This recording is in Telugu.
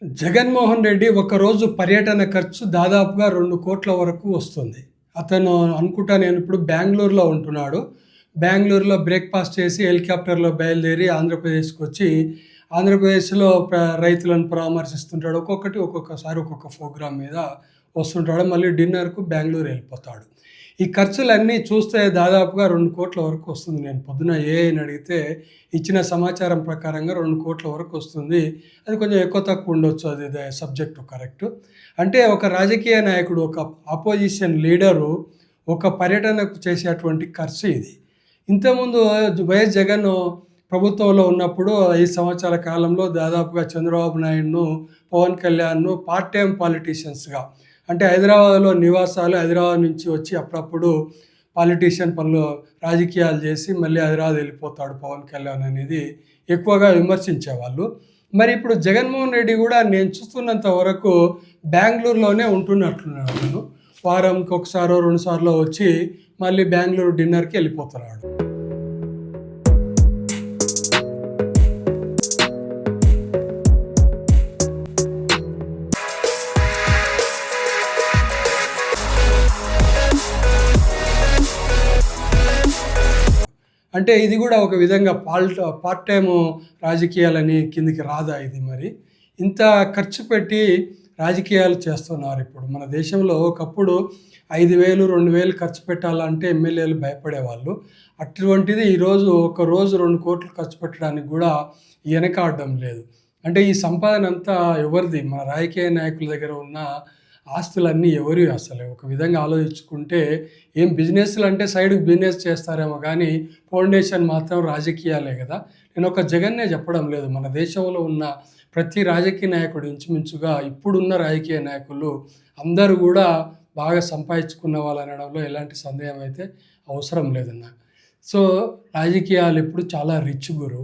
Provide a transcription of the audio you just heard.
జగన్మోహన్ రెడ్డి ఒకరోజు పర్యటన ఖర్చు దాదాపుగా 2,00,00,000 వరకు వస్తుంది. అతను అనుకుంటా నేను ఇప్పుడు బెంగుళూరులో ఉంటున్నాడు. బెంగుళూరులో బ్రేక్‌ఫాస్ట్ చేసి హెలికాప్టర్‌లో బయలుదేరి ఆంధ్రప్రదేశ్‌కొచ్చి, ఆంధ్రప్రదేశ్‌లో రైతులను పరామర్శిస్తుంటాడు. ఒక్కొక్కసారి ఒక్కొక్క ప్రోగ్రామ్ మీద వస్తుంటాడు. మళ్ళీ డిన్నర్‌కు బెంగుళూరు వెళ్ళిపోతాడు. ఈ ఖర్చులన్నీ చూస్తే దాదాపుగా 2,00,00,000 వరకు వస్తుంది. నేను పొద్దున ఏఐని అడిగితే ఇచ్చిన సమాచారం ప్రకారంగా 2,00,00,000 వరకు వస్తుంది. అది కొంచెం ఎక్కువ తక్కువ ఉండొచ్చు. అది సబ్జెక్టు కరెక్టు. అంటే ఒక రాజకీయ నాయకుడు, ఒక అపోజిషన్ లీడరు ఒక పర్యటనకు చేసేటువంటి ఖర్చు ఇది. ఇంతకుముందు వైఎస్ జగన్ ప్రభుత్వంలో ఉన్నప్పుడు 5 సంవత్సరాల కాలంలో దాదాపుగా చంద్రబాబు నాయుడును, పవన్ కళ్యాణ్‌ను పార్ట్ టైమ్ పాలిటీషియన్స్‌గా, అంటే హైదరాబాద్‌లో నివాసాలు, హైదరాబాద్ నుంచి వచ్చి అప్పుడప్పుడు పాలిటీషియన్ పనులు, రాజకీయాలు చేసి మళ్ళీ హైదరాబాద్ వెళ్ళిపోతాడు పవన్ కళ్యాణ్ అనేది ఎక్కువగా విమర్శించేవాళ్ళు. మరి ఇప్పుడు జగన్మోహన్ రెడ్డి కూడా నేను చూస్తున్నంత వరకు బెంగుళూరులోనే ఉంటున్నట్లున్నాడు. వారంకి ఒకసారో, 2 సార్లో వచ్చి మళ్ళీ బెంగుళూరు డిన్నర్‌కి వెళ్ళిపోతున్నాడు. అంటే ఇది కూడా ఒక విధంగా పార్ట్ టైము రాజకీయాలని కిందకి రాదా ఇది మరి? ఇంత ఖర్చు పెట్టి రాజకీయాలు చేస్తున్నారు ఇప్పుడు. మన దేశంలో ఒకప్పుడు 5,000, 2,000 ఖర్చు పెట్టాలంటే ఎమ్మెల్యేలు భయపడేవాళ్ళు. అటువంటిది ఈరోజు ఒక రోజు 2,00,00,000 ఖర్చు పెట్టడానికి కూడా వెనకాడడం లేదు. అంటే ఈ సంపాదన అంతా ఎవరిది? మన రాజకీయ నాయకుల దగ్గర ఉన్న ఆస్తులన్నీ ఎవరివి అసలు? ఒక విధంగా ఆలోచించుకుంటే ఏం బిజినెస్‌లు అంటే సైడ్‌కి బిజినెస్ చేస్తారేమో కానీ ఫౌండేషన్ మాత్రం రాజకీయాలే కదా! నేను ఒక జగన్నే చెప్పడం లేదు. మన దేశంలో ఉన్న ప్రతి రాజకీయ నాయకుడు ఇంచుమించుగా ఇప్పుడున్న రాజకీయ నాయకులు అందరూ కూడా బాగా సంపాదించుకున్న వాళ్ళనడంలో ఎలాంటి సందేహం అయితే అవసరం లేదన్న. సో, రాజకీయాలు ఇప్పుడు చాలా రిచ్ గురు.